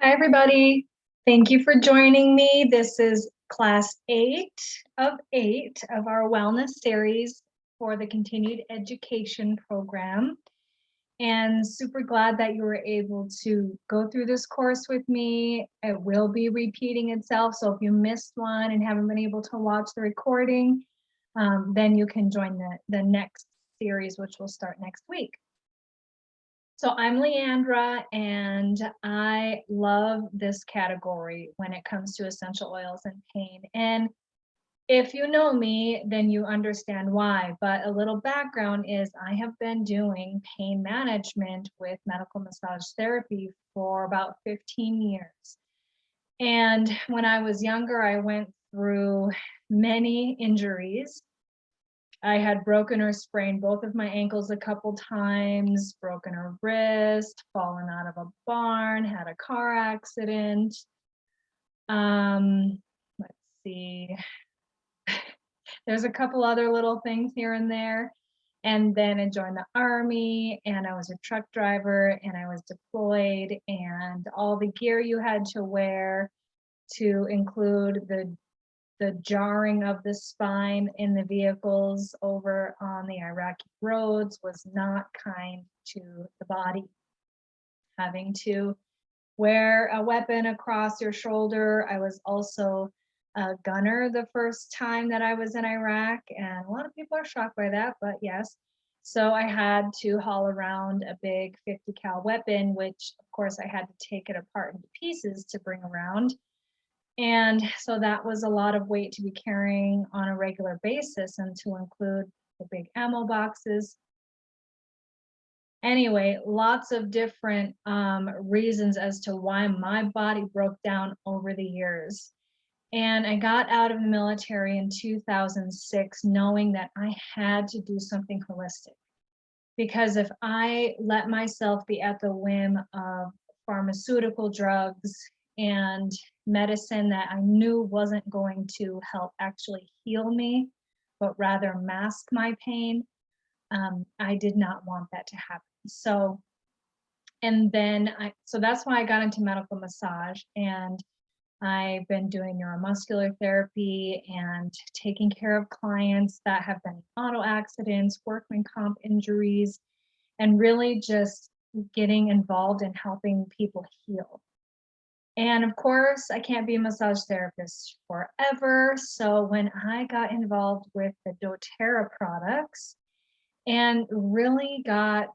Hi, everybody. Thank you for joining me. This is class 8 of 8 of our wellness series for the continued education program. And super glad that you were able to go through this course with me. It will be repeating itself. So if you missed one and haven't been able to watch the recording, then you can join the next series, which will start next week. So I'm Leandra, and I love this category when it comes to essential oils and pain. And if you know me, then you understand why. But a little background is I have been doing pain management with medical massage therapy for about 15 years. And when I was younger, I went through many injuries. I had broken or sprained both of my ankles a couple times, broken a wrist, fallen out of a barn, had a car accident. Let's see. There's a couple other little things here and there. And then I joined the Army, and I was a truck driver, and I was deployed, and all the gear you had to wear to include the jarring of the spine in the vehicles over on the Iraqi roads was not kind to the body. Having to wear a weapon across your shoulder. I was also a gunner the first time that I was in Iraq, and a lot of people are shocked by that, but yes. So I had to haul around a big 50 cal weapon, which of course I had to take it apart into pieces to bring around. And so that was a lot of weight to be carrying on a regular basis, and to include the big ammo boxes. Anyway, lots of different reasons as to why my body broke down over the years. And I got out of the military in 2006 knowing that I had to do something holistic. Because if I let myself be at the whim of pharmaceutical drugs and medicine that I knew wasn't going to help actually heal me, but rather mask my pain, I did not want that to happen. So that's why I got into medical massage, and I've been doing neuromuscular therapy and taking care of clients that have been in auto accidents, workman comp injuries, and really just getting involved in helping people heal. And of course, I can't be a massage therapist forever. So when I got involved with the doTERRA products and really got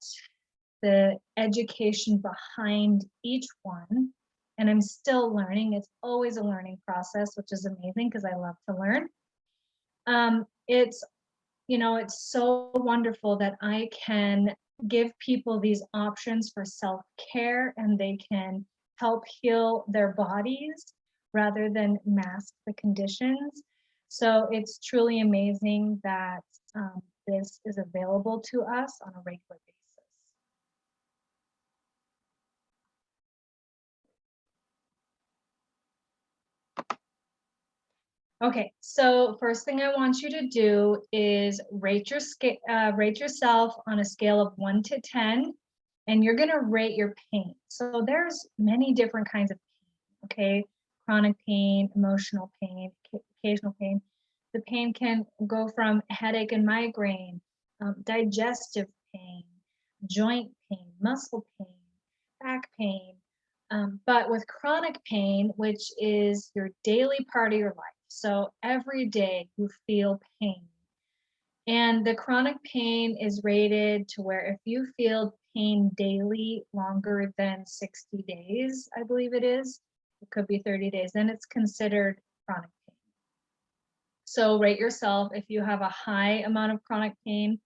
the education behind each one, and I'm still learning, it's always a learning process, which is amazing because I love to learn. It's so wonderful that I can give people these options for self-care, and they can help heal their bodies rather than mask the conditions. So it's truly amazing that this is available to us on a regular basis. Okay, so first thing I want you to do is rate yourself on a scale of 1 to 10, and you're going to rate your pain. So there's many different kinds of pain, okay? Chronic pain, emotional pain, occasional pain. The pain can go from headache and migraine, digestive pain, joint pain, muscle pain, back pain. But with chronic pain, which is your daily part of your life, so every day you feel pain. And the chronic pain is rated to where if you feel pain daily longer than 60 days, I believe it is, it could be 30 days, then it's considered chronic pain. So rate yourself if you have a high amount of chronic pain,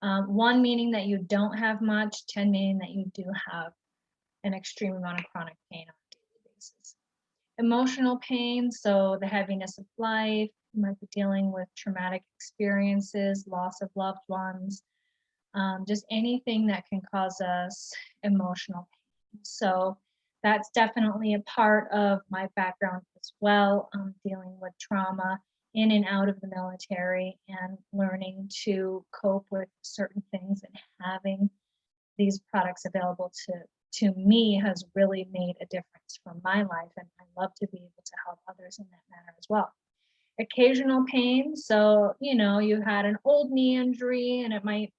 1 meaning that you don't have much, 10 meaning that you do have an extreme amount of chronic pain on a daily basis. Emotional pain, so the heaviness of life, you might be dealing with traumatic experiences, loss of loved ones, just anything that can cause us emotional pain. So that's definitely a part of my background as well, dealing with trauma in and out of the military and learning to cope with certain things and having these products available to to me has really made a difference for my life, and I love to be able to help others in that manner as well. Occasional pain, so you had an old knee injury and it might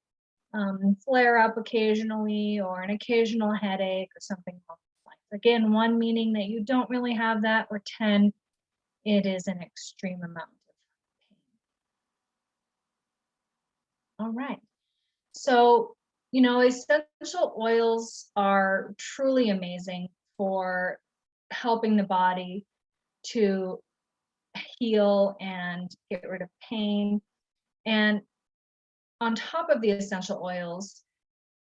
flare up occasionally, or an occasional headache or something along those lines. Again, 1 meaning that you don't really have that, or 10, it is an extreme amount of pain. All right. So, essential oils are truly amazing for helping the body to heal and get rid of pain. And on top of the essential oils,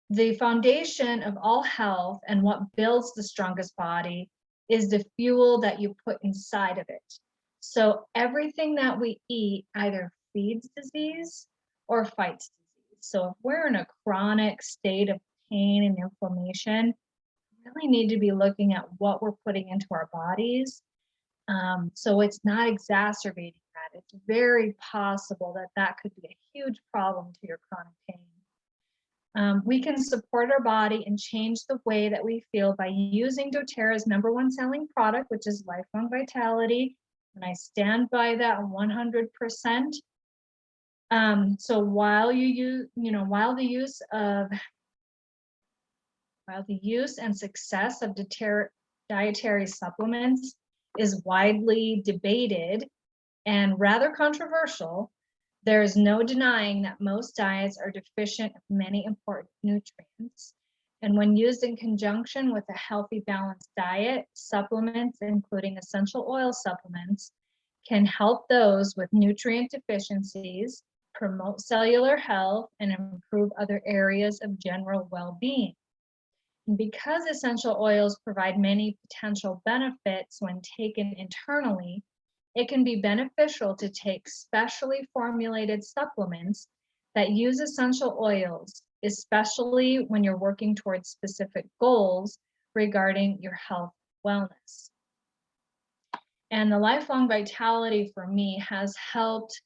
the foundation of all health and what builds the strongest body is the fuel that you put inside of it. So everything that we eat either feeds disease or fights disease. So if we're in a chronic state of pain and inflammation, we really need to be looking at what we're putting into our bodies. So it's not exacerbating that. It's very possible that that could be a huge problem to your chronic pain. We can support our body and change the way that we feel by using doTERRA's #1 selling product, which is Lifelong Vitality. And I stand by that 100%. So while the use and success of dietary supplements is widely debated and rather controversial, there is no denying that most diets are deficient of many important nutrients. And when used in conjunction with a healthy, balanced diet, supplements, including essential oil supplements, can help those with nutrient deficiencies, promote cellular health, and improve other areas of general well-being. And because essential oils provide many potential benefits when taken internally, it can be beneficial to take specially formulated supplements that use essential oils, especially when you're working towards specific goals regarding your health wellness. And the Lifelong Vitality for me has helped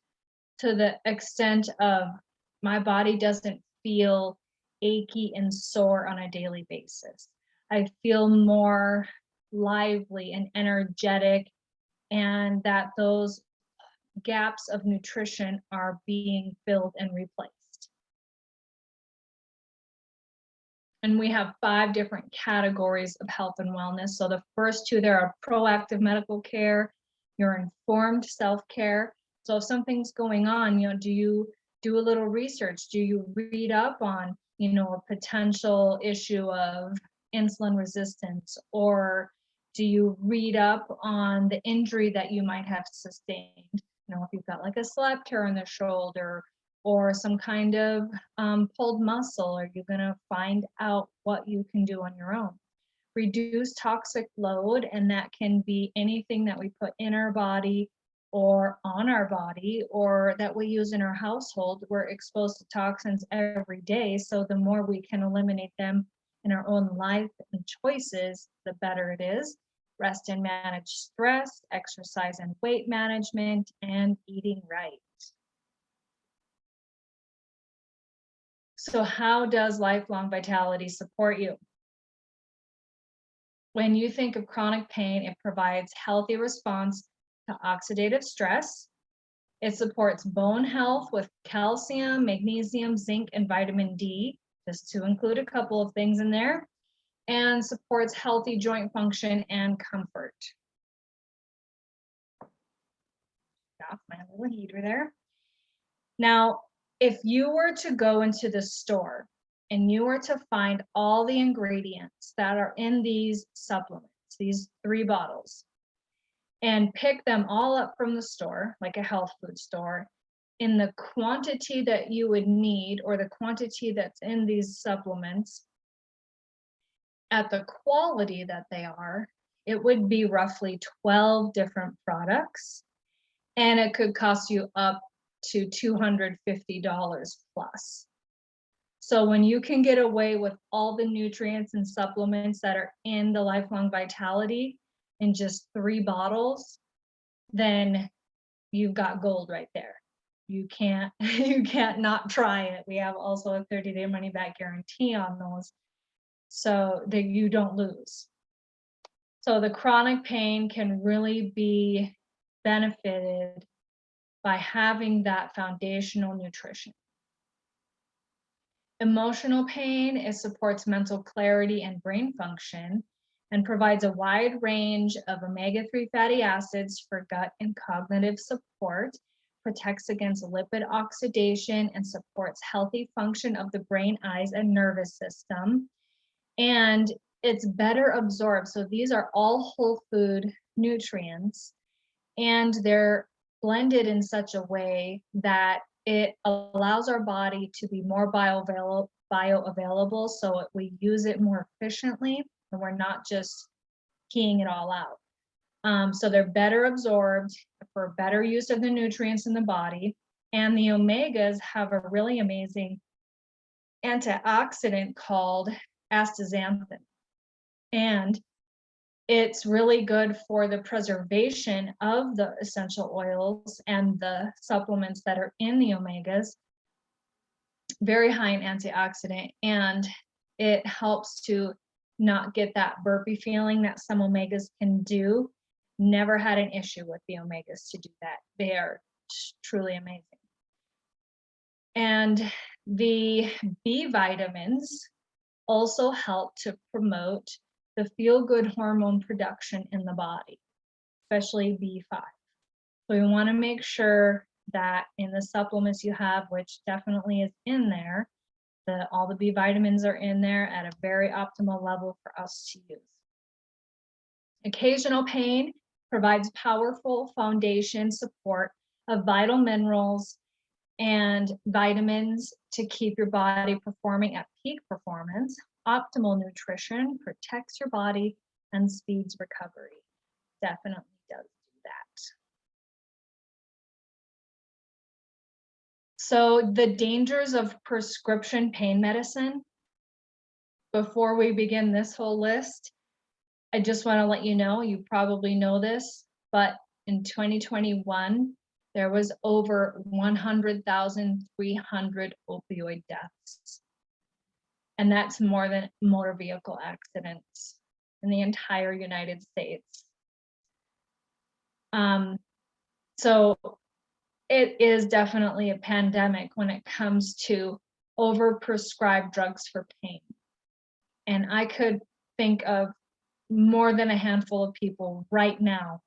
to the extent of my body doesn't feel achy and sore on a daily basis. I feel more lively and energetic, and that those gaps of nutrition are being filled and replaced. And we have 5 different categories of health and wellness. So the first 2 there are proactive medical care, your informed self-care. So if something's going on, do you do a little research? Do you read up on, a potential issue of insulin resistance? Or do you read up on the injury that you might have sustained? If you've got like a slap tear in the shoulder or some kind of pulled muscle, are you going to find out what you can do on your own? Reduce toxic load, and that can be anything that we put in our body or on our body or that we use in our household. We're exposed to toxins every day, so the more we can eliminate them in our own life and choices, the better it is. Rest and manage stress, exercise and weight management, and eating right. So how does Lifelong Vitality support you? When you think of chronic pain, it provides healthy response to oxidative stress. It supports bone health with calcium, magnesium, zinc, and vitamin D, just to include a couple of things in there, and supports healthy joint function and comfort. Off my little heater there. Now, if you were to go into the store and you were to find all the ingredients that are in these supplements, these 3 bottles, and pick them all up from the store, like a health food store, in the quantity that you would need or the quantity that's in these supplements, at the quality that they are, it would be roughly 12 different products, and it could cost you up to $250 plus. So when you can get away with all the nutrients and supplements that are in the Lifelong Vitality in just 3 bottles, then you've got gold right there. You can't not try it. We have also a 30-day money back guarantee on those. so that you don't lose. So the chronic pain can really be benefited by having that foundational nutrition. Emotional pain, it supports mental clarity and brain function and provides a wide range of omega-3 fatty acids for gut and cognitive support, protects against lipid oxidation, and supports healthy function of the brain, eyes, and nervous system. And it's better absorbed. So these are all whole food nutrients, and they're blended in such a way that it allows our body to be more bioavailable, so we use it more efficiently and we're not just keying it all out. So they're better absorbed for better use of the nutrients in the body. And the omegas have a really amazing antioxidant called astaxanthin. And it's really good for the preservation of the essential oils and the supplements that are in the omegas. Very high in antioxidant, and it helps to not get that burpy feeling that some omegas can do. Never had an issue with the omegas to do that. They are truly amazing. And the B vitamins also help to promote the feel-good hormone production in the body, especially B5. So we want to make sure that in the supplements you have, which definitely is in there, all the B vitamins are in there at a very optimal level for us to use. Occasional pain provides powerful foundation support of vital minerals and vitamins to keep your body performing at peak performance. Optimal nutrition protects your body and speeds recovery. Definitely does do that. So the dangers of prescription pain medicine. Before we begin this whole list, I just want to let you know, you probably know this, but in 2021, there was over 100,300 opioid deaths. And that's more than motor vehicle accidents in the entire United States. So it is definitely a pandemic when it comes to overprescribed drugs for pain. And I could think of more than a handful of people right now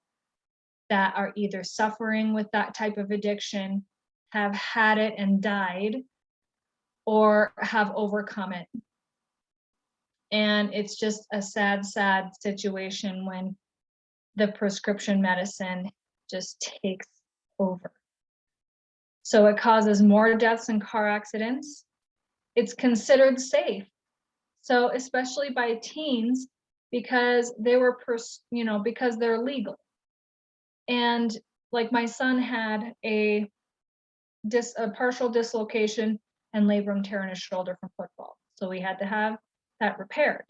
that are either suffering with that type of addiction, have had it and died, or have overcome it. And it's just a sad, sad situation when the prescription medicine just takes over. So it causes more deaths and car accidents. It's considered safe. So especially by teens, because they were, because they're legal. And like my son had a partial dislocation and labrum tear in his shoulder from football. So we had to have that repaired.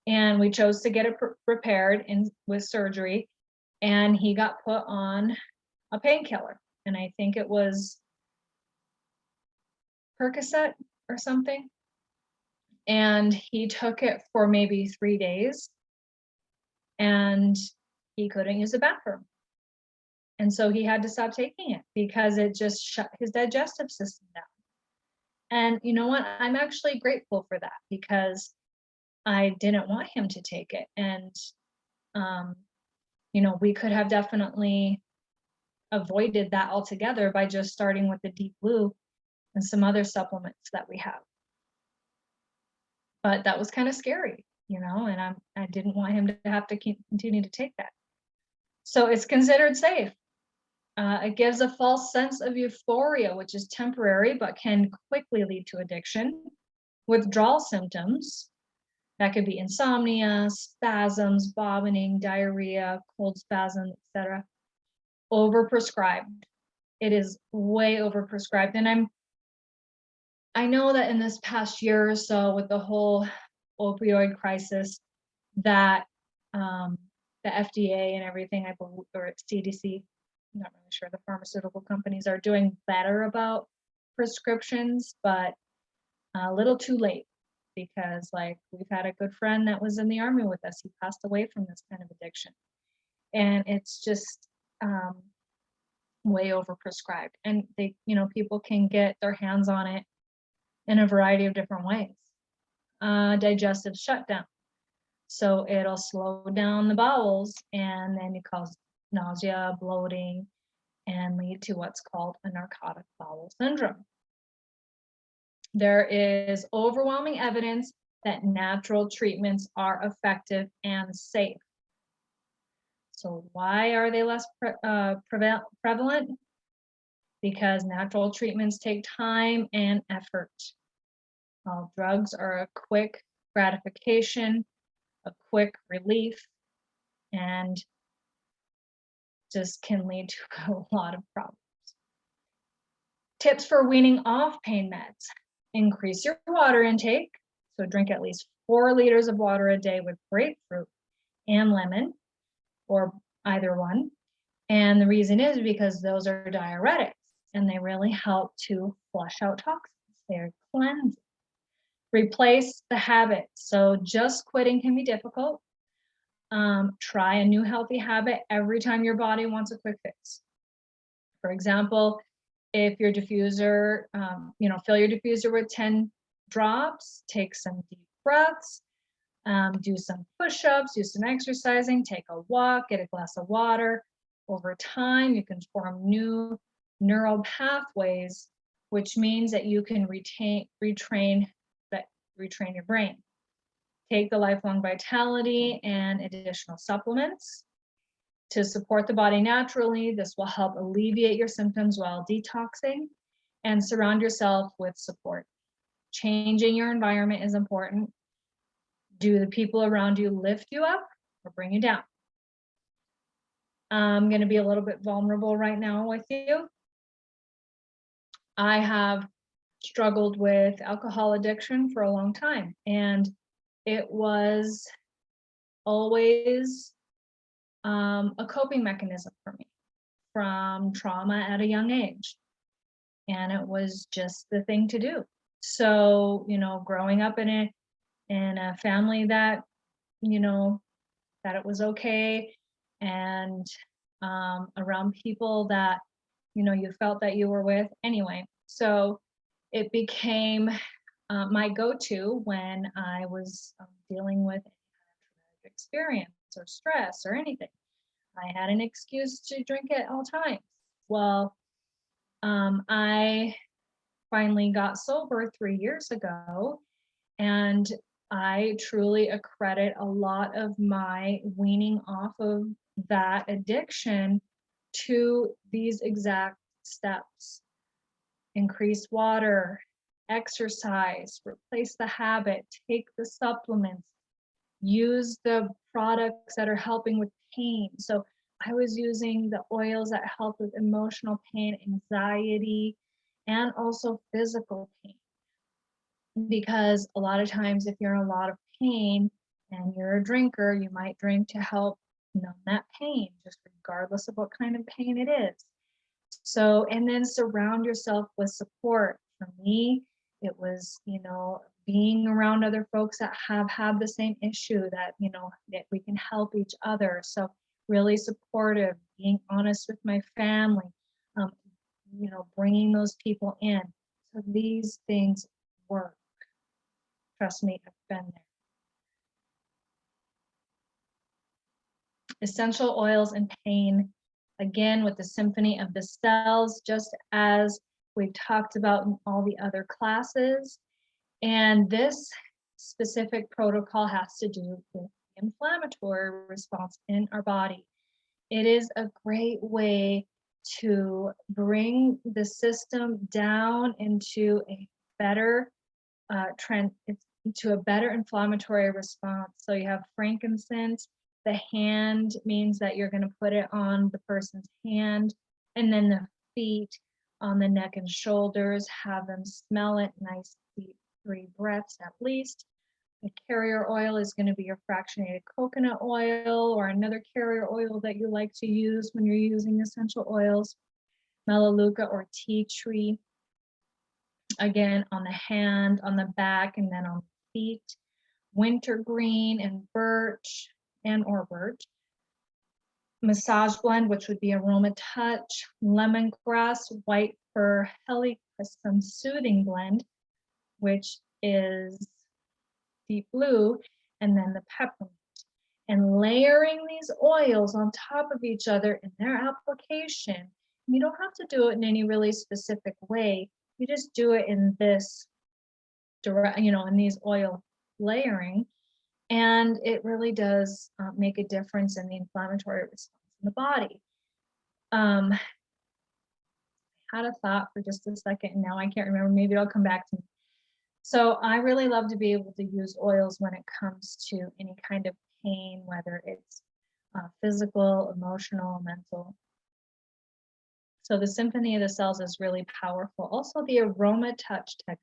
And we chose to get it repaired with surgery. And he got put on a painkiller. And I think it was Percocet or something. And he took it for maybe 3 days. And he couldn't use the bathroom. And so he had to stop taking it because it just shut his digestive system down. And you know what? I'm actually grateful for that because I didn't want him to take it. And, we could have definitely avoided that altogether by just starting with the Deep Blue and some other supplements that we have. But that was kind of scary, and I didn't want him to have to continue to take that. So it's considered safe. It gives a false sense of euphoria, which is temporary, but can quickly lead to addiction. Withdrawal symptoms, that could be insomnia, spasms, vomiting, diarrhea, cold spasms, etc. Overprescribed. It is way overprescribed. And I know that in this past year or so with the whole opioid crisis that the FDA and everything, I believe, or CDC, I'm not really sure, the pharmaceutical companies are doing better about prescriptions, but a little too late. because like we've had a good friend that was in the army with us. He passed away from this kind of addiction. And it's just way overprescribed. And they, people can get their hands on it in a variety of different ways. Digestive shutdown. So it'll slow down the bowels and then it causes nausea, bloating, and lead to what's called a narcotic bowel syndrome. There is overwhelming evidence that natural treatments are effective and safe. So why are they less prevalent? Because natural treatments take time and effort. While drugs are a quick gratification, a quick relief, and just can lead to a lot of problems. Tips for weaning off pain meds. Increase your water intake. So drink at least 4 liters of water a day with grapefruit and lemon, or either one. And the reason is because those are diuretics and they really help to flush out toxins. They're cleansing. Replace the habit. So just quitting can be difficult. Try a new healthy habit every time your body wants a quick fix. For example, if your diffuser, fill your diffuser with 10 drops, take some deep breaths, do some push-ups, do some exercising, take a walk, get a glass of water. Over time, you can form new neural pathways, which means that you can retrain your brain. Take the Lifelong Vitality and additional supplements to support the body naturally. This will help alleviate your symptoms while detoxing, and surround yourself with support. Changing your environment is important. Do the people around you lift you up or bring you down? I'm going to be a little bit vulnerable right now with you. I have struggled with alcohol addiction for a long time, and it was always a coping mechanism for me from trauma at a young age. And it was just the thing to do. So, growing up in a family that, that it was okay, and around people that, you felt that you were with anyway. So it became my go-to when I was dealing with experience or stress or anything. I had an excuse to drink at all times. Well, I finally got sober 3 years ago, and I truly accredit a lot of my weaning off of that addiction to these exact steps. Increase water, exercise, replace the habit, take the supplements, use the products that are helping with pain. So I was using the oils that help with emotional pain, anxiety, and also physical pain. Because a lot of times if you're in a lot of pain and you're a drinker, you might drink to help numb that pain, just regardless of what kind of pain it is. So, and then surround yourself with support. For me, it was, being around other folks that have had the same issue, that, that we can help each other. So really supportive, being honest with my family, bringing those people in. So these things work. Trust me, I've been there. Essential oils and pain, again, with the symphony of the cells, just as we've talked about in all the other classes. And this specific protocol has to do with the inflammatory response in our body. It is a great way to bring the system down into a better to a better inflammatory response. So you have frankincense. The hand means that you're going to put it on the person's hand, and then the feet on the neck and shoulders, have them smell it, nice deep 3 breaths at least. The carrier oil is going to be your fractionated coconut oil, or another carrier oil that you like to use when you're using essential oils. Melaleuca or tea tree, again, on the hand, on the back, and then on the feet, wintergreen and birch or birch, massage blend, which would be aroma touch, lemongrass, white fir, helichrysum soothing blend, which is deep blue, and then the peppermint. And layering these oils on top of each other in their application. You don't have to do it in any really specific way. You just do it in this direct, in these oil layering. And it really does make a difference in the inflammatory response in the body. I had a thought for just a second, and now I can't remember. Maybe it'll come back to me. So I really love to be able to use oils when it comes to any kind of pain, whether it's physical, emotional, mental. So the Symphony of the Cells is really powerful. Also the aroma touch technique.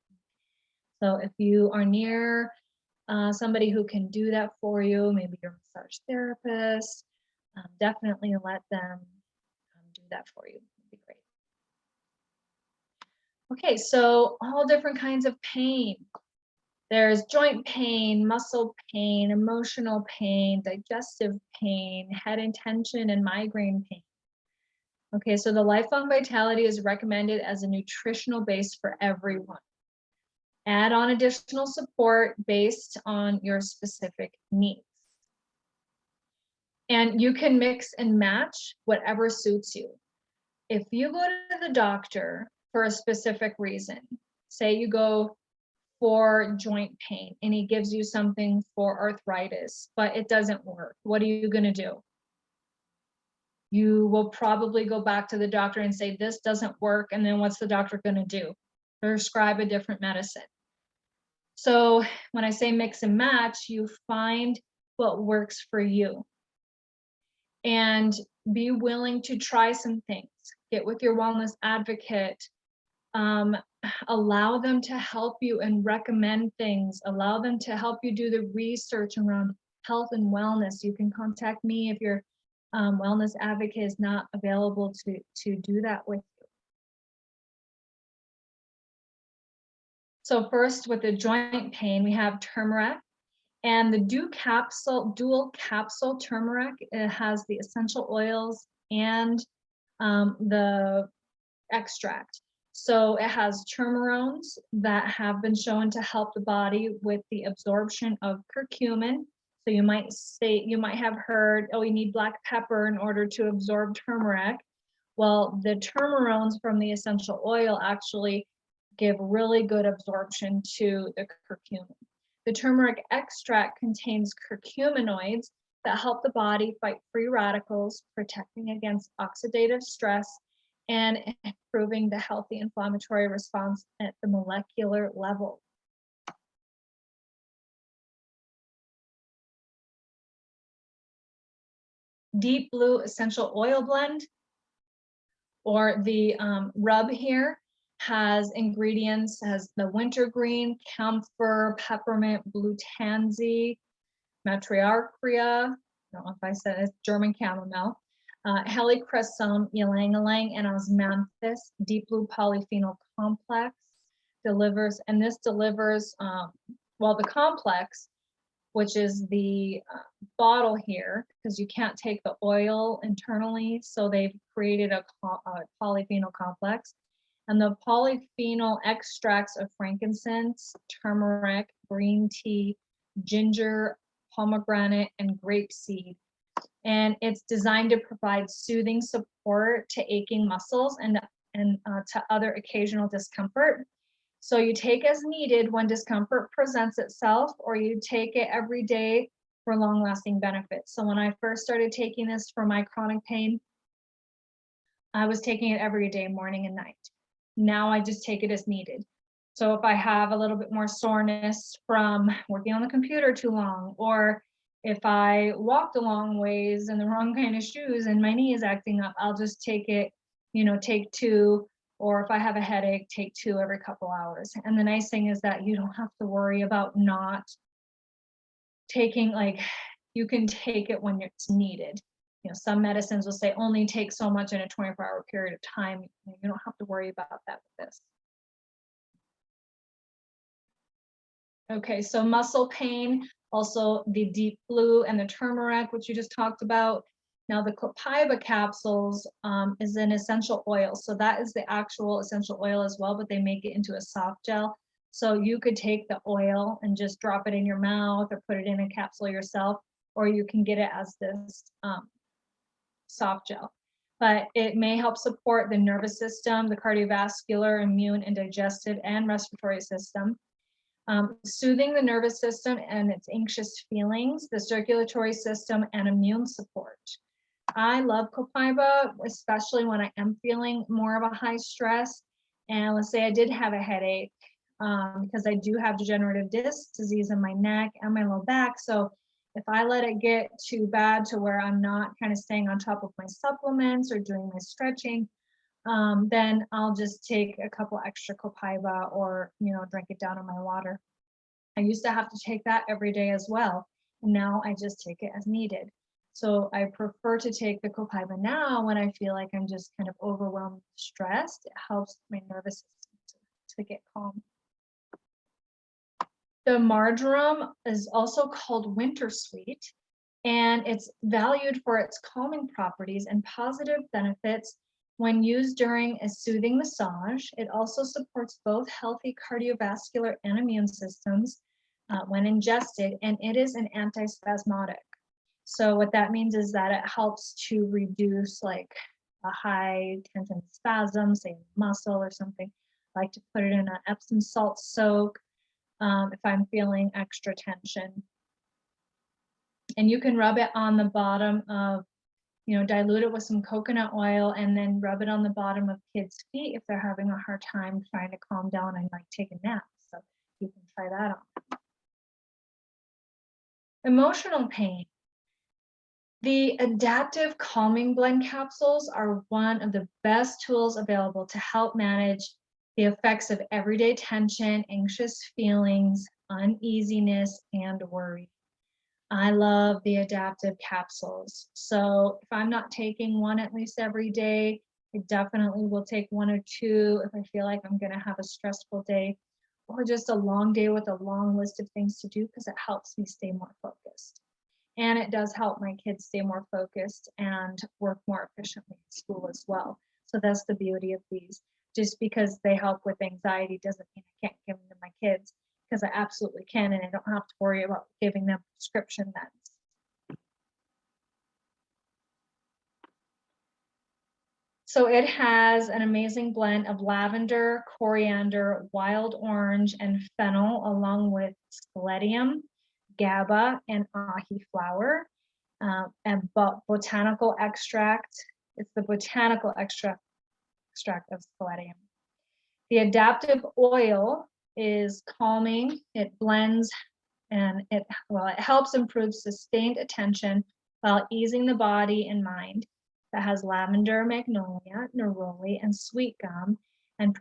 So if you are near somebody who can do that for you, maybe your massage therapist, definitely let them do that for you. It'd be great. Okay, so all different kinds of pain. There's joint pain, muscle pain, emotional pain, digestive pain, head and tension, and migraine pain. Okay, so the Lifelong Vitality is recommended as a nutritional base for everyone. Add on additional support based on your specific needs. And you can mix and match whatever suits you. If you go to the doctor for a specific reason, say you go for joint pain and he gives you something for arthritis, but it doesn't work, what are you going to do? You will probably go back to the doctor and say, this doesn't work. And then what's the doctor going to do? Prescribe a different medicine. So when I say mix and match, you find what works for you. And be willing to try some things. Get with your wellness advocate. Allow them to help you and recommend things. Allow them to help you do the research around health and wellness. You can contact me if your wellness advocate is not available to do that with you. So first, with the joint pain, we have turmeric. And the dual capsule turmeric, it has the essential oils and the extract. So it has turmerones that have been shown to help the body with the absorption of curcumin. So you might have heard, oh, you need black pepper in order to absorb turmeric. Well, the turmerones from the essential oil actually give really good absorption to the curcumin. The turmeric extract contains curcuminoids that help the body fight free radicals, protecting against oxidative stress, and improving the healthy inflammatory response at the molecular level. Deep Blue Essential Oil Blend, or the rub here, has ingredients, has the wintergreen, camphor, peppermint, blue tansy, matriarchia, I don't know if I said it's German chamomile, helichrysum, ylang-ylang, and osmanthus. Deep Blue Polyphenol Complex delivers, and this delivers, well, the complex, which is the bottle here, because you can't take the oil internally, so they've created a polyphenol complex. And the polyphenol extracts of frankincense, turmeric, green tea, ginger, pomegranate, and grapeseed. And it's designed to provide soothing support to aching muscles and to other occasional discomfort. So you take as needed when discomfort presents itself, or you take it every day for long-lasting benefits. So when I first started taking this for my chronic pain, I was taking it every day, morning and night. Now I just take it as needed. So if I have a little bit more soreness from working on the computer too long, or if I walked a long ways in the wrong kind of shoes and my knee is acting up, I'll just take it, take 2, or if I have a headache, take 2 every couple hours. And the nice thing is that you don't have to worry about not taking, you can take it when it's needed. Some medicines will say only take so much in a 24-hour period of time. You don't have to worry about that with this. Okay, so muscle pain, also the deep blue and the turmeric, which you just talked about. Now the copaiba capsules is an essential oil. So that is the actual essential oil as well, but they make it into a soft gel. So you could take the oil and just drop it in your mouth or put it in a capsule yourself, or you can get it as this soft gel. But it may help support the nervous system, the cardiovascular, immune, and digestive and respiratory system. Soothing the nervous system and its anxious feelings, the circulatory system, and immune support. I love copaiba, especially when I am feeling more of a high stress. And let's say I did have a headache because I do have degenerative disc disease in my neck and my low back. So if I let it get too bad to where I'm not kind of staying on top of my supplements or doing my stretching, then I'll just take a couple extra copaiba or, drink it down in my water. I used to have to take that every day as well. And now I just take it as needed. So I prefer to take the copaiba now when I feel like I'm just kind of overwhelmed, stressed. It helps my nervous system to get calm. The marjoram is also called winter sweet, and it's valued for its calming properties and positive benefits when used during a soothing massage. It also supports both healthy cardiovascular and immune systems when ingested, and it is an antispasmodic. So what that means is that it helps to reduce like a high tension spasm, say muscle or something. I like to put it in an Epsom salt soak if I'm feeling extra tension. And you can rub it on the bottom of, dilute it with some coconut oil and then rub it on the bottom of kids' feet if they're having a hard time trying to calm down and like take a nap. So you can try that on. Emotional pain. The adaptive calming blend capsules are one of the best tools available to help manage the effects of everyday tension, anxious feelings, uneasiness, and worry. I love the adaptive capsules. So if I'm not taking one at least every day, I definitely will take one or two if I feel like I'm going to have a stressful day or just a long day with a long list of things to do, because it helps me stay more focused. And it does help my kids stay more focused and work more efficiently in school as well. So that's the beauty of these. Just because they help with anxiety doesn't mean I can't give them to my kids, because I absolutely can, and I don't have to worry about giving them prescription meds. So it has an amazing blend of lavender, coriander, wild orange, and fennel, along with scaledium, GABA, and ahi flower, and botanical extract. It's the botanical extract of scaledium. The adaptive oil is calming. It blends and it helps improve sustained attention while easing the body and mind. That has lavender, magnolia, neroli, and sweet gum, and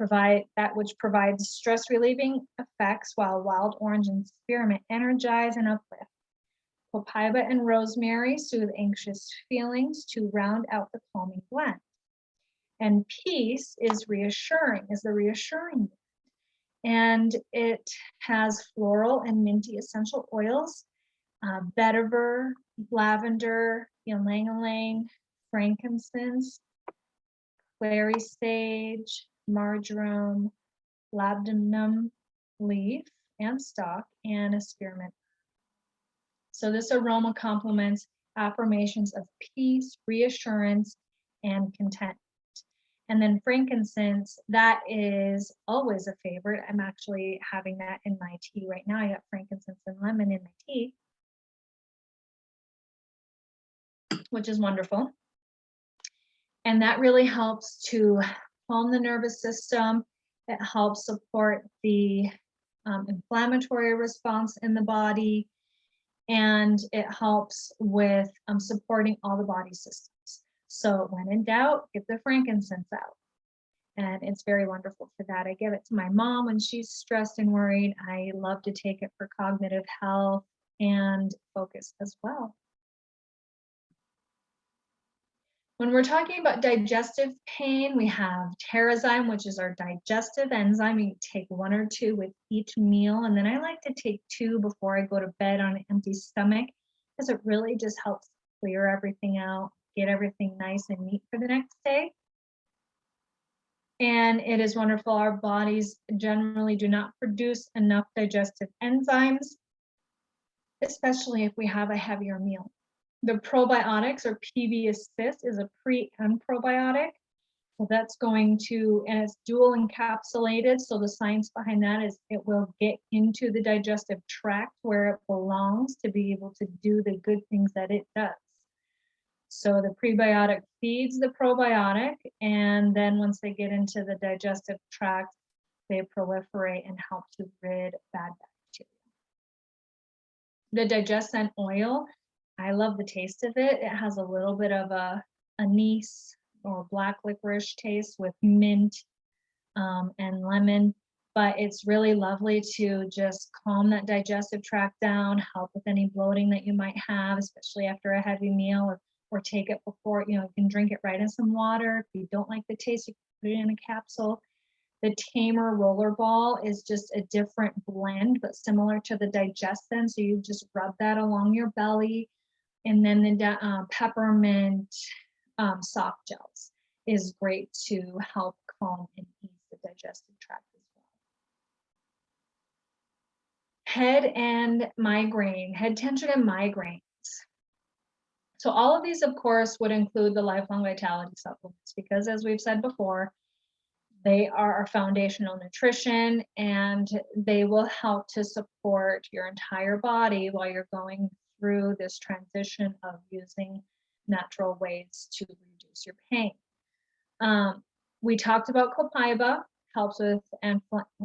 which provides stress relieving effects, while wild orange and spearmint energize and uplift. Copaiba and rosemary soothe anxious feelings to round out the calming blend. And peace is the reassuring. And it has floral and minty essential oils, vetiver, lavender, ylang-ylang, frankincense, clary sage, marjoram, labdanum leaf and stalk, and a spearmint. So this aroma complements affirmations of peace, reassurance, and content. And then frankincense, that is always a favorite. I'm actually having that in my tea right now. I got frankincense and lemon in my tea, which is wonderful. And that really helps to calm the nervous system. It helps support the inflammatory response in the body. And it helps with supporting all the body systems. So when in doubt, get the frankincense out. And it's very wonderful for that. I give it to my mom when she's stressed and worried. I love to take it for cognitive health and focus as well. When we're talking about digestive pain, we have Terrazyme, which is our digestive enzyme. You take 1 or 2 with each meal, and then I like to take 2 before I go to bed on an empty stomach because it really just helps clear everything out, get everything nice and neat for the next day. And it is wonderful. Our bodies generally do not produce enough digestive enzymes, especially if we have a heavier meal. The probiotics, or PB Assist, is a pre and probiotic. So that's going to, and it's dual encapsulated. So the science behind that is it will get into the digestive tract where it belongs to be able to do the good things that it does. So the prebiotic feeds the probiotic, and then once they get into the digestive tract, they proliferate and help to rid bad bacteria. The Digescent oil, I love the taste of it. It has a little bit of a anise or black licorice taste with mint and lemon, but it's really lovely to just calm that digestive tract down, help with any bloating that you might have, especially after a heavy meal, or take it before, you can drink it right in some water. If you don't like the taste, you can put it in a capsule. The Tamer Rollerball is just a different blend, but similar to the Digescent. So you just rub that along your belly. And then the peppermint soft gels is great to help calm and ease the digestive tract as well. Head tension and migraines. So all of these, of course, would include the Lifelong Vitality supplements because, as we've said before, they are our foundational nutrition and they will help to support your entire body while you're going through this transition of using natural ways to reduce your pain. We talked about copaiba, helps with, and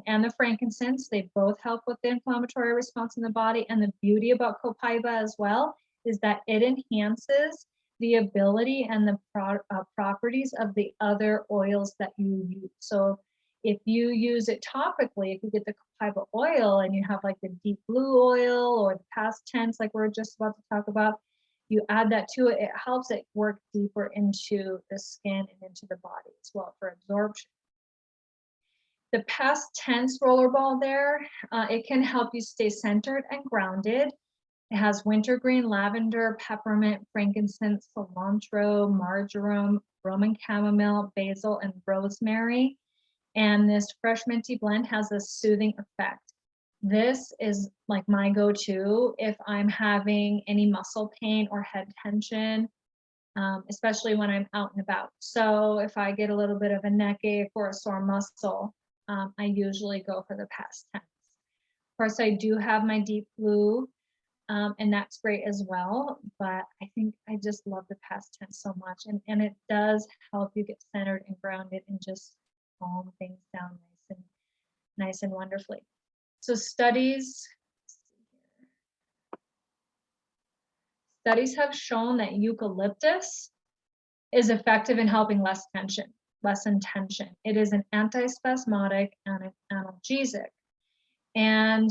the frankincense. They both help with the inflammatory response in the body. And the beauty about copaiba as well is that it enhances the ability and the properties of the other oils that you use. So if you use it topically, if you get the copaiba oil and you have like the deep blue oil or the past tense, like we're just about to talk about, you add that to it, it helps it work deeper into the skin and into the body as well for absorption. The past tense rollerball there, it can help you stay centered and grounded. It has wintergreen, lavender, peppermint, frankincense, cilantro, marjoram, Roman chamomile, basil, and rosemary. And this fresh minty blend has a soothing effect. This is like my go-to if I'm having any muscle pain or head tension, especially when I'm out and about. So if I get a little bit of a neck ache or a sore muscle, I usually go for the past tense. Of course, I do have my deep blue, and that's great as well. But I think I just love the past tense so much. And it does help you get centered and grounded and just calm things down nice and wonderfully. So studies have shown that eucalyptus is effective in helping lessen tension. It is an antispasmodic and an analgesic. And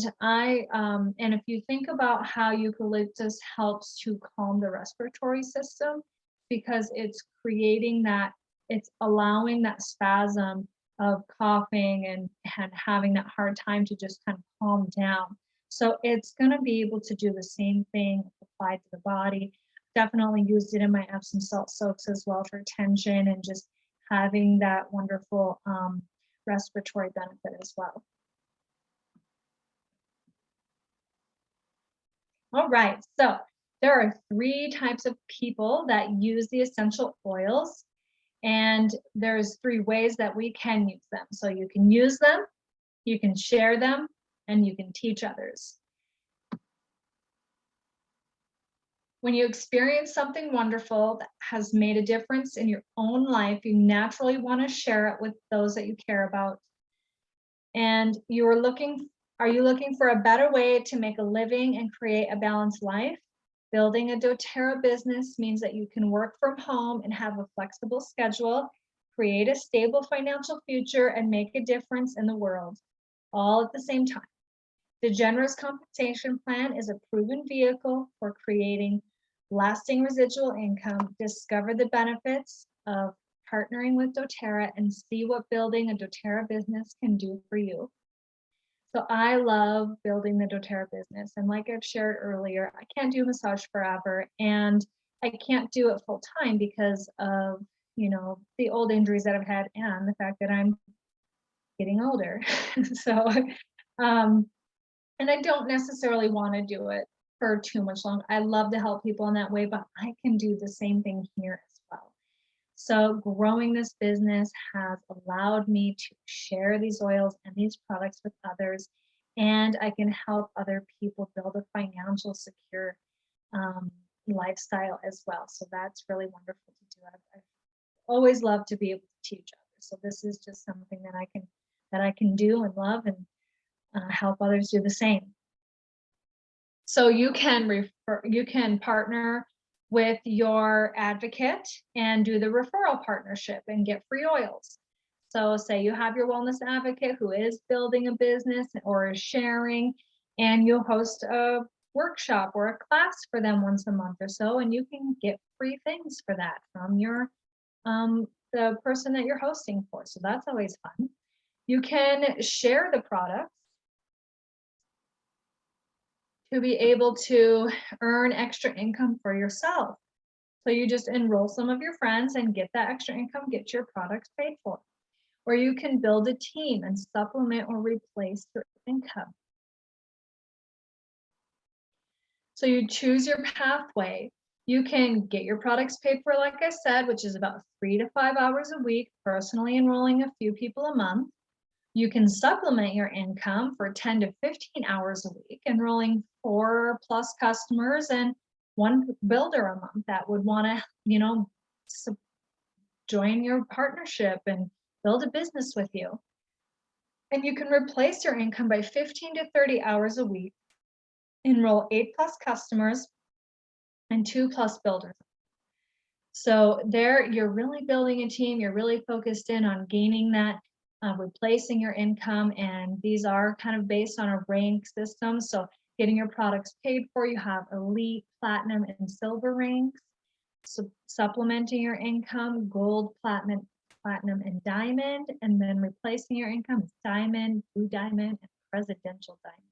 if you think about how eucalyptus helps to calm the respiratory system, because it's creating that, it's allowing that spasm of coughing and having that hard time to just kind of calm down. So it's going to be able to do the same thing applied to the body. Definitely used it in my Epsom salt soaks as well for tension and just having that wonderful respiratory benefit as well. All right, so there are 3 types of people that use the essential oils, and there's 3 ways that we can use them. So you can use them, you can share them, and you can teach others. When you experience something wonderful that has made a difference in your own life, you naturally want to share it with those that you care about. And are you looking for a better way to make a living and create a balanced life? Building a doTERRA business means that you can work from home and have a flexible schedule, create a stable financial future, and make a difference in the world, all at the same time. The Generous Compensation Plan is a proven vehicle for creating lasting residual income, discover the benefits of partnering with doTERRA, and see what building a doTERRA business can do for you. So I love building the doTERRA business. And like I've shared earlier, I can't do massage forever, and I can't do it full time because of, the old injuries that I've had and the fact that I'm getting older. So, and I don't necessarily want to do it for too much longer. I love to help people in that way, but I can do the same thing here as well. So growing this business has allowed me to share these oils and these products with others, and I can help other people build a financial secure lifestyle as well. So that's really wonderful to do. I've always loved to be able to teach others. So this is just something that I can do and love, and help others do the same. So you can partner with your advocate and do the referral partnership and get free oils. So say you have your wellness advocate who is building a business or is sharing, and you host a workshop or a class for them once a month or so, and you can get free things for that from your the person that you're hosting for. So that's always fun. You can share the products to be able to earn extra income for yourself. So you just enroll some of your friends and get that extra income, get your products paid for. Or you can build a team and supplement or replace your income. So you choose your pathway. You can get your products paid for, like I said, which is about 3 to 5 hours a week, personally enrolling a few people a month. You can supplement your income for 10 to 15 hours a week, enrolling 4+ customers and 1 builder a month that would want to, join your partnership and build a business with you. And you can replace your income by 15 to 30 hours a week, enroll 8+ customers and 2+ builders. So there you're really building a team. You're really focused in on gaining that, replacing your income. And these are kind of based on a rank system. So getting your products paid for, you have elite, platinum, and silver ranks. So supplementing your income, gold, platinum, and diamond. And then replacing your income is diamond, blue diamond, and presidential diamond.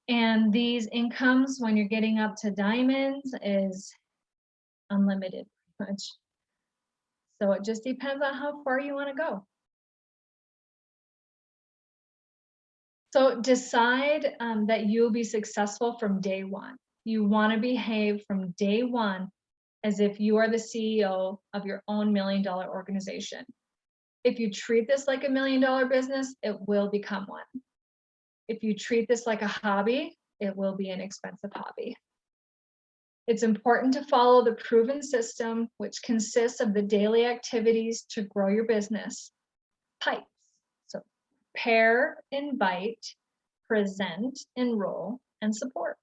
And these incomes, when you're getting up to diamonds, is unlimited pretty much. So it just depends on how far you want to go. So decide that you'll be successful from day one. You want to behave from day one as if you are the CEO of your own $1 million organization. If you treat this like a $1 million business, it will become one. If you treat this like a hobby, it will be an expensive hobby. It's important to follow the proven system, which consists of the daily activities to grow your business. PIPES. So pair, invite, present, enroll, and support.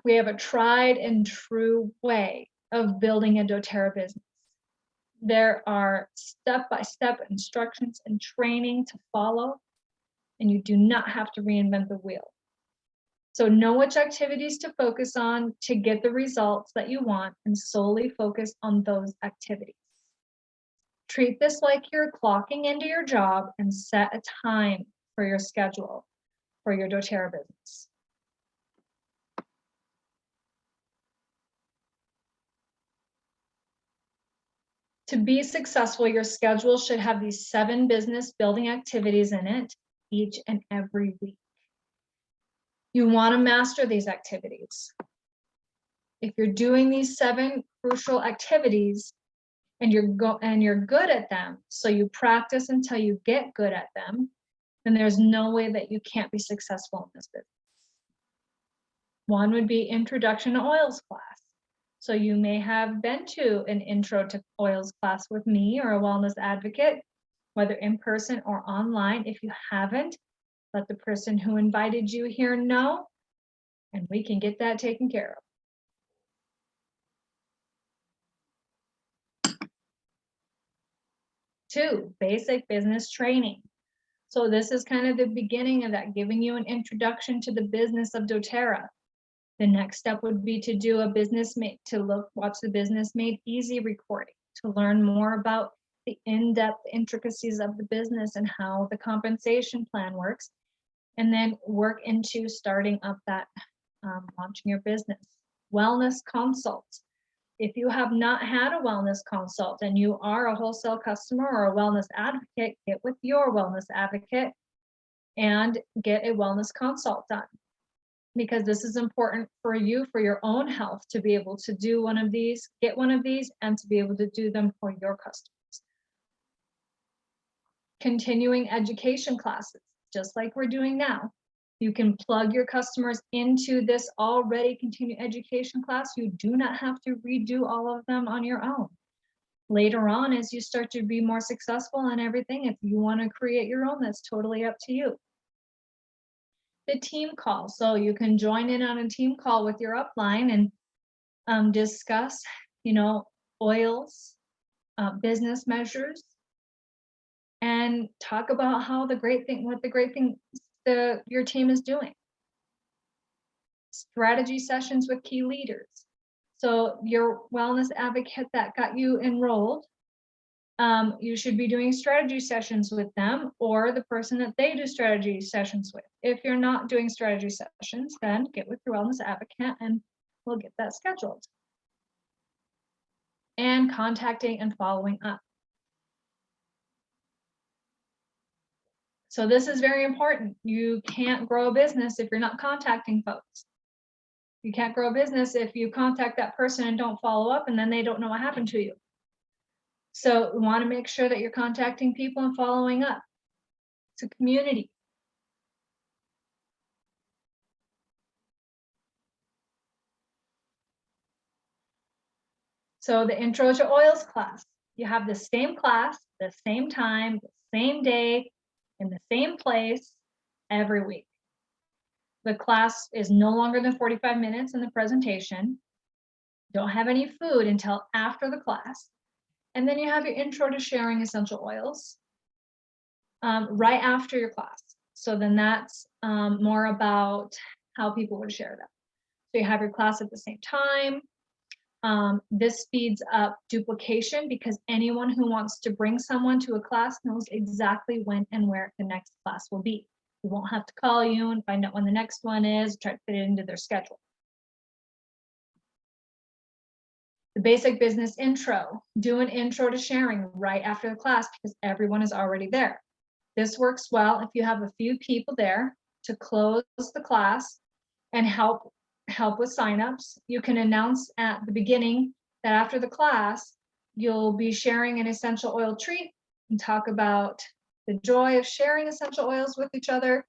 We have a tried and true way of building a doTERRA business. There are step-by-step instructions and training to follow, and you do not have to reinvent the wheel. So know which activities to focus on to get the results that you want, and solely focus on those activities. Treat this like you're clocking into your job and set a time for your schedule for your doTERRA business. To be successful, your schedule should have these 7 business building activities in it each and every week. You want to master these activities. If you're doing these 7 crucial activities and you're good at them, so you practice until you get good at them, then there's no way that you can't be successful in this business. One would be introduction to oils class. So you may have been to an intro to oils class with me or a wellness advocate, whether in person or online. If you haven't, let the person who invited you here know, and we can get that taken care of. 2, basic business training. So this is kind of the beginning of that, giving you an introduction to the business of doTERRA. The next step would be to do a watch the Business Made Easy recording to learn more about the in-depth intricacies of the business and how the compensation plan works, and then work into starting up that launching your business. Wellness consults. If you have not had a wellness consult and you are a wholesale customer or a wellness advocate, get with your wellness advocate and get a wellness consult done, because this is important for you, for your own health, to be able to do one of these, get one of these, and to be able to do them for your customers. Continuing education classes, just like we're doing now. You can plug your customers into this already continuing education class. You do not have to redo all of them on your own. Later on, as you start to be more successful and everything, if you want to create your own, that's totally up to you. The team call. So you can join in on a team call with your upline and discuss, oils, business measures, and talk about what the great thing your team is doing. Strategy sessions with key leaders. So your wellness advocate that got you enrolled, you should be doing strategy sessions with them or the person that they do strategy sessions with. If you're not doing strategy sessions, then get with your wellness advocate and we'll get that scheduled. And contacting and following up. So this is very important. You can't grow a business if you're not contacting folks. You can't grow a business if you contact that person and don't follow up, and then they don't know what happened to you. So we want to make sure that you're contacting people and following up. It's a community. So the Intro to Oils class, you have the same class, the same time, the same day, in the same place every week. The class is no longer than 45 minutes in the presentation. Don't have any food until after the class. And then you have your Intro to Sharing Essential Oils right after your class. So then that's more about how people would share them. So you have your class at the same time. This speeds up duplication because anyone who wants to bring someone to a class knows exactly when and where the next class will be. We won't have to call you and find out when the next one is, try to fit it into their schedule. The basic business intro, do an intro to sharing right after the class because everyone is already there. This works well if you have a few people there to close the class and help with signups. You can announce at the beginning that after the class, you'll be sharing an essential oil treat and talk about the joy of sharing essential oils with each other.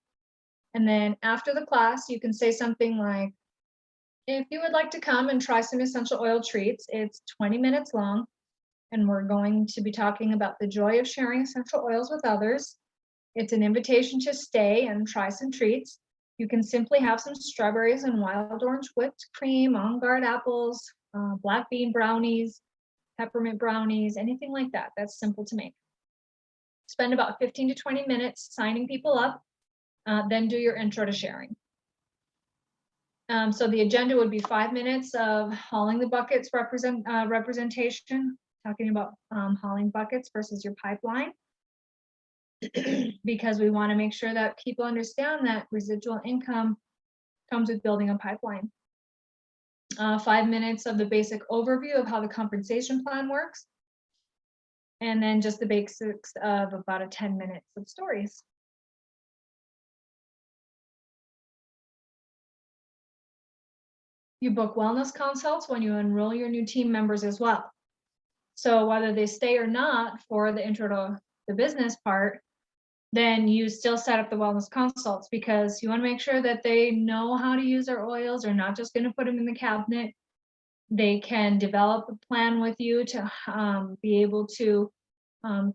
And then after the class, you can say something like, if you would like to come and try some essential oil treats, it's 20 minutes long, and we're going to be talking about the joy of sharing essential oils with others. It's an invitation to stay and try some treats. You can simply have some strawberries and wild orange whipped cream, on guard apples, black bean brownies, peppermint brownies, anything like that. That's simple to make. Spend about 15 to 20 minutes signing people up, then do your intro to sharing. So the agenda would be 5 minutes of hauling the buckets representation, talking about hauling buckets versus your pipeline. Because we want to make sure that people understand that residual income comes with building a pipeline. 5 minutes of the basic overview of how the compensation plan works. And then just the basics of about 10 minutes of stories. You book wellness consults when you enroll your new team members as well. So whether they stay or not for the intro to the business part, then you still set up the wellness consults because you want to make sure that they know how to use our oils. They're not just going to put them in the cabinet. They can develop a plan with you to be able to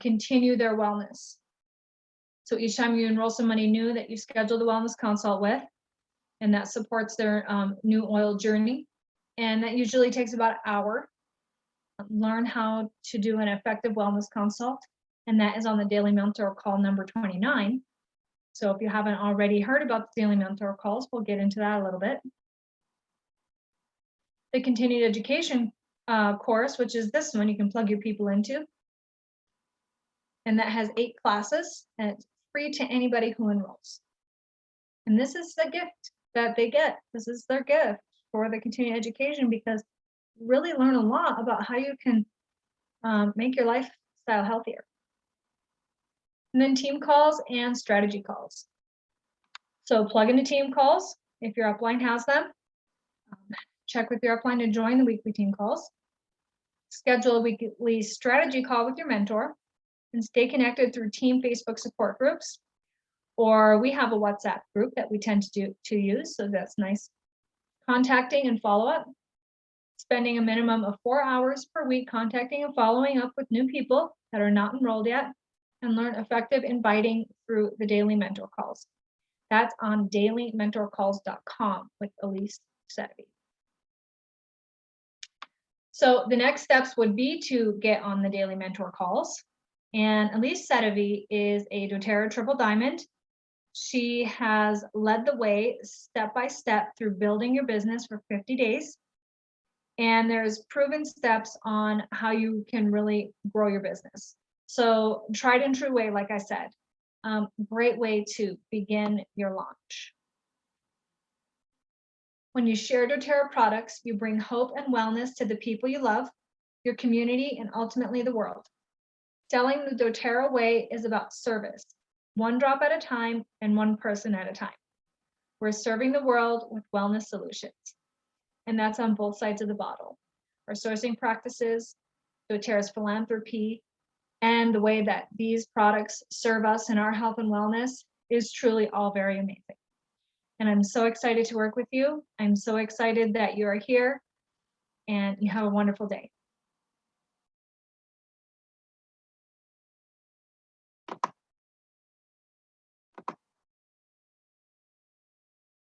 continue their wellness. So each time you enroll somebody new that you schedule the wellness consult with, and that supports their new oil journey. And that usually takes about an hour. Learn how to do an effective wellness consult. And that is on the Daily Mentor call number 29. So if you haven't already heard about the Daily Mentor calls, we'll get into that a little bit. the continued education course, which is this one you can plug your people into. And that has 8 classes, and it's free to anybody who enrolls. And this is the gift that they get. This is their gift for the continuing education, because really learn a lot about how you can make your lifestyle healthier. And then team calls and strategy calls. So plug into team calls if your upline has them. Check with your upline to join the weekly team calls. Schedule a weekly strategy call with your mentor, and stay connected through team Facebook support groups. Or we have a WhatsApp group that we tend to use, so that's nice. Contacting and follow-up. Spending a minimum of 4 hours per week contacting and following up with new people that are not enrolled yet, and learn effective inviting through the daily mentor calls. That's on dailymentorcalls.com with Elise Settevy. So the next steps would be to get on the daily mentor calls. And Elise Settevy is a doTERRA Triple Diamond. She has led the way step by step through building your business for 50 days. And there's proven steps on how you can really grow your business. So tried and true way, like I said, great way to begin your launch. When you share doTERRA products, you bring hope and wellness to the people you love, your community, and ultimately the world. Selling the doTERRA way is about service, one drop at a time and one person at a time. We're serving the world with wellness solutions. And that's on both sides of the bottle. Our sourcing practices, doTERRA's philanthropy, and the way that these products serve us in our health and wellness is truly all very amazing. And I'm so excited to work with you. I'm so excited that you are here, and you have a wonderful day.